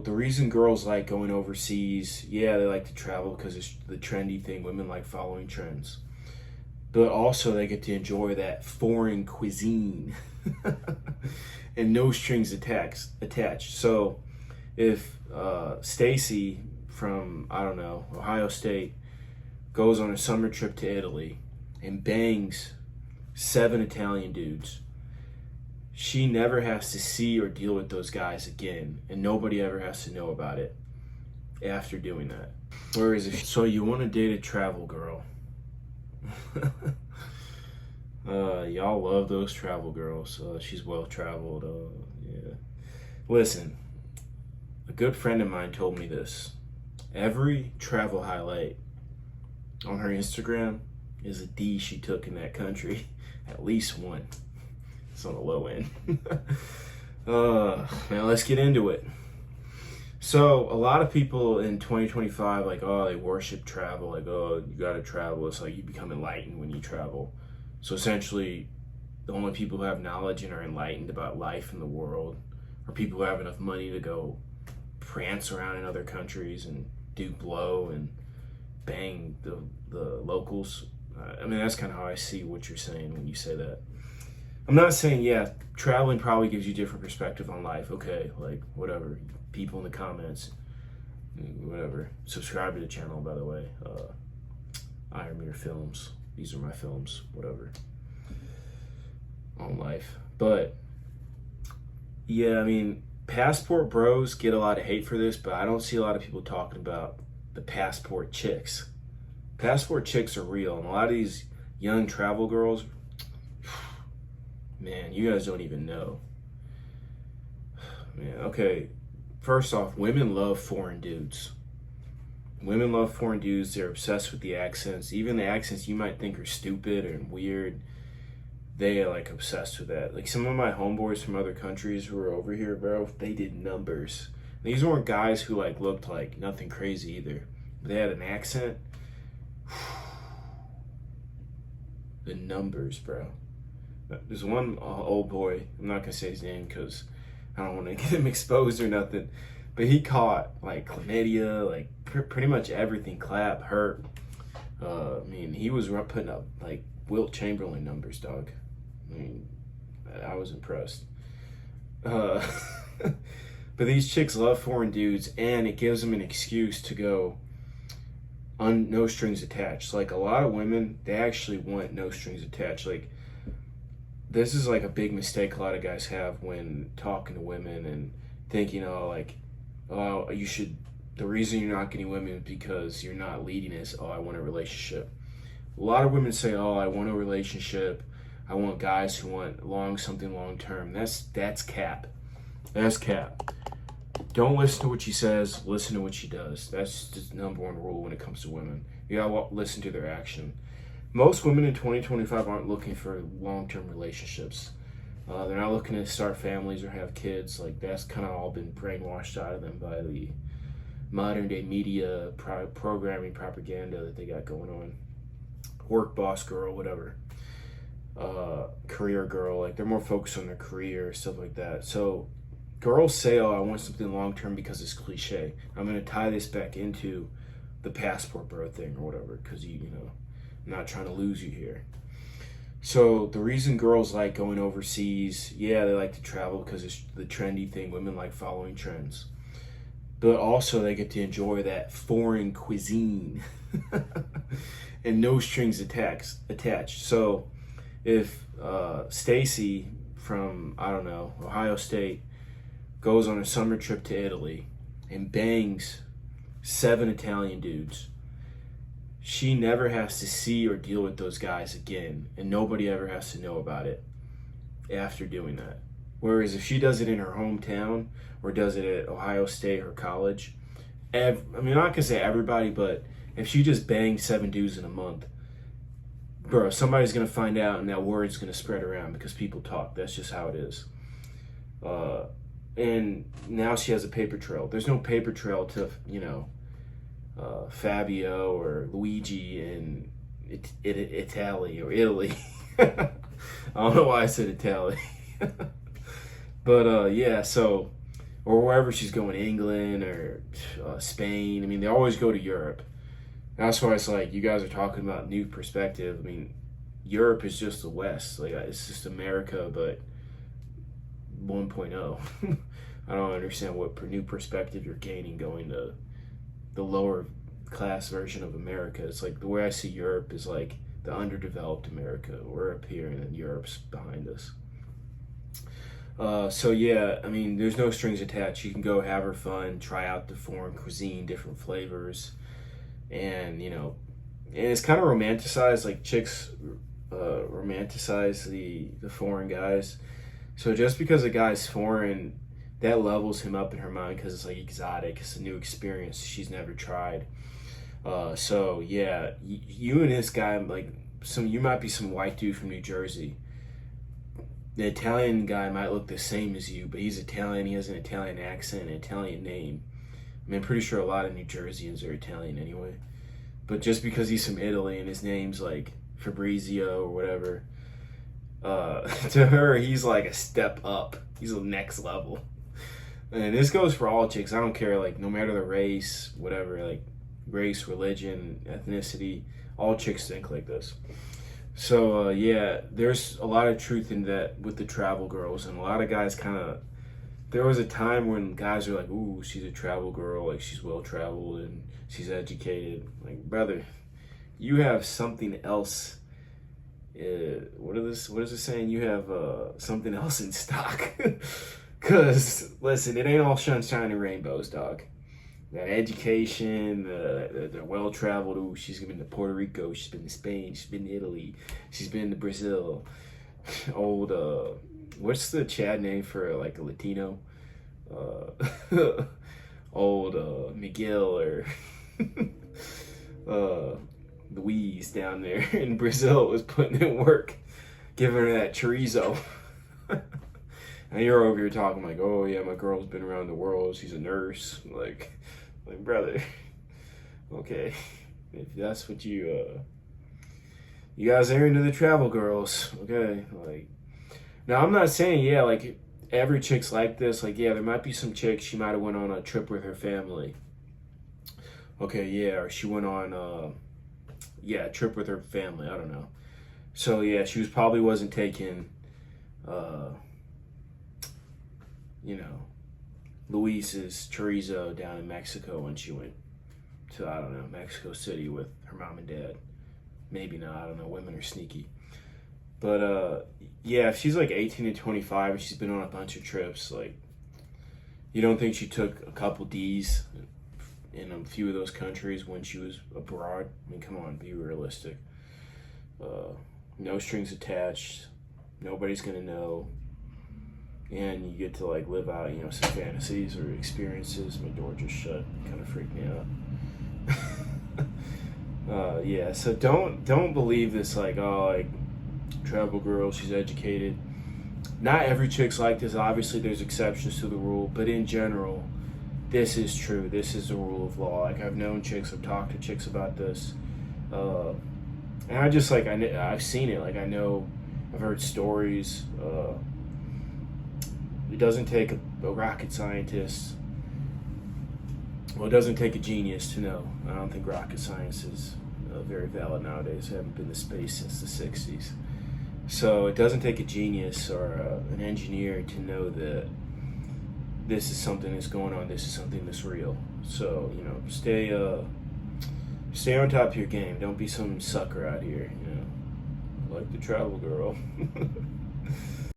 the reason girls like going overseas, yeah, they like to travel because it's the trendy thing. Women like following trends. But also they get to enjoy that foreign cuisine and no strings attached. So if Stacy from, I don't know, Ohio State goes on a summer trip to Italy and bangs 7 Italian dudes, she never has to see or deal with those guys again, and nobody ever has to know about it after doing that. Whereas so you want to date a travel girl. Y'all love those travel girls. She's well traveled. Yeah. Listen, a good friend of mine told me this. Every travel highlight on her Instagram is a D she took in that country. At least one. It's on the low end. Now let's get into it. So a lot of people in 2025, like, oh, they worship travel. Like, oh, you gotta travel. It's like you become enlightened when you travel. So essentially, the only people who have knowledge and are enlightened about life in the world are people who have enough money to go prance around in other countries and do blow and bang the locals. I mean, that's kind of how I see what you're saying when you say that. I'm not saying, yeah, traveling probably gives you different perspective on life. Okay, like, whatever. People in the comments, whatever. Subscribe to the channel, by the way. Iron Mirror Films. These are my films, whatever. On life. But, yeah, I mean, passport bros get a lot of hate for this, but I don't see a lot of people talking about the passport chicks. Passport chicks are real, and a lot of these young travel girls, man, you guys don't even know. Man, okay, first off, women love foreign dudes. Women love foreign dudes. They're obsessed with the accents. Even the accents you might think are stupid and weird, they are like obsessed with that. Like some of my homeboys from other countries who were over here, bro, they did numbers. These weren't guys who like looked like nothing crazy either. They had an accent. The numbers, bro. There's one old boy, I'm not gonna say his name because I don't want to get him exposed or nothing, but he caught like chlamydia, like pretty much everything, clap, hurt. I mean, he was putting up like Wilt Chamberlain numbers, dog. I mean, I was impressed. But these chicks love foreign dudes, and it gives them an excuse to go on no strings attached. Like a lot of women, they actually want no strings attached. Like, this is like a big mistake a lot of guys have when talking to women and thinking, oh, like, oh, you should, the reason you're not getting women is because you're not leading is, oh, I want a relationship. A lot of women say, oh, I want a relationship. I want guys who want something long term. That's cap. That's cap. Don't listen to what she says, listen to what she does. That's just the number one rule when it comes to women. You gotta listen to their action. Most women in 2025 aren't looking for long-term relationships. They're not looking to start families or have kids. Like, that's kind of all been brainwashed out of them by the modern day media programming propaganda that they got going on. Work boss girl, whatever. Career girl, like they're more focused on their career, stuff like that. So girls say, oh, I want something long-term because it's cliche. I'm going to tie this back into the passport bro thing or whatever, because you know, I'm not trying to lose you here. So the reason girls like going overseas, yeah, they like to travel because it's the trendy thing. Women like following trends. But also they get to enjoy that foreign cuisine and no strings attached. So if Stacy from, I don't know, Ohio State goes on a summer trip to Italy and bangs 7 Italian dudes, she never has to see or deal with those guys again, and nobody ever has to know about it after doing that. Whereas if she does it in her hometown or does it at Ohio State or college, I mean, I'm not gonna say everybody, but if she just bangs 7 dudes in a month, bro, somebody's gonna find out and that word's gonna spread around because people talk. That's just how it is. And now she has a paper trail. There's no paper trail to, you know, Fabio or Luigi in Italy or Italy. I don't know why I said Italy. But yeah, so or wherever she's going, England or Spain. I mean, they always go to Europe. That's why it's like you guys are talking about new perspective. I mean, Europe is just the West. Like it's just America, but 1.0. I don't understand what new perspective you're gaining going to the lower class version of America. It's like the way I see Europe is like the underdeveloped America. We're up here and then Europe's behind us. So yeah, I mean, there's no strings attached. You can go have her fun, try out the foreign cuisine, different flavors, and and it's kind of romanticized. Like chicks romanticize the foreign guys. So just because a guy's foreign, that levels him up in her mind because it's like exotic. It's a new experience she's never tried. So yeah, you and this guy, like you might be some white dude from New Jersey. The Italian guy might look the same as you, but he's Italian. He has an Italian accent, an Italian name. I mean, I'm pretty sure a lot of New Jerseyans are Italian anyway. But just because he's from Italy and his name's like Fabrizio or whatever, to her, he's like a step up. He's the next level. And this goes for all chicks. I don't care, like, no matter the race, whatever, like, race, religion, ethnicity, all chicks think like this. So, yeah, there's a lot of truth in that with the travel girls. And a lot of guys there was a time when guys were like, ooh, she's a travel girl, like, she's well-traveled and she's educated. Like, brother, you have something else. What is it saying? You have something else in stock. Because, listen, it ain't all sunshine and rainbows, dog. That education, the well-traveled, ooh, she's been to Puerto Rico, she's been to Spain, she's been to Italy, she's been to Brazil. Old, what's the Chad name for, like, a Latino? Old Miguel or Louise down there in Brazil was putting in work, giving her that chorizo. And you're over here talking like, oh yeah, my girl's been around the world. She's a nurse. Like brother, okay, if that's what you guys are into the travel girls, okay. Like, now I'm not saying like every chick's like this. Like there might be some chicks she might have went on a trip with her family. Okay, yeah, or she went on a trip with her family. I don't know. So yeah, she probably wasn't taking Luis's chorizo down in Mexico when she went to, I don't know, Mexico City with her mom and dad. Maybe not, I don't know, women are sneaky. But if she's like 18 to 25 and she's been on a bunch of trips, like, you don't think she took a couple D's in a few of those countries when she was abroad? I mean, come on, be realistic. No strings attached, nobody's gonna know. And you get to like live out, some fantasies or experiences. My door just shut, kind of freaked me out. So don't believe this like travel girl, she's educated. Not every chick's like this. Obviously, there's exceptions to the rule, but in general, this is true. This is the rule of law. Like I've known chicks, I've talked to chicks about this, and I just like I've seen it. Like I know, I've heard stories. It doesn't take a rocket scientist. Well, it doesn't take a genius to know. I don't think rocket science is very valid nowadays. I haven't been to space since the 60s. So it doesn't take a genius or an engineer to know that this is something that's going on. This is something that's real. So, stay on top of your game. Don't be some sucker out here, like the travel girl.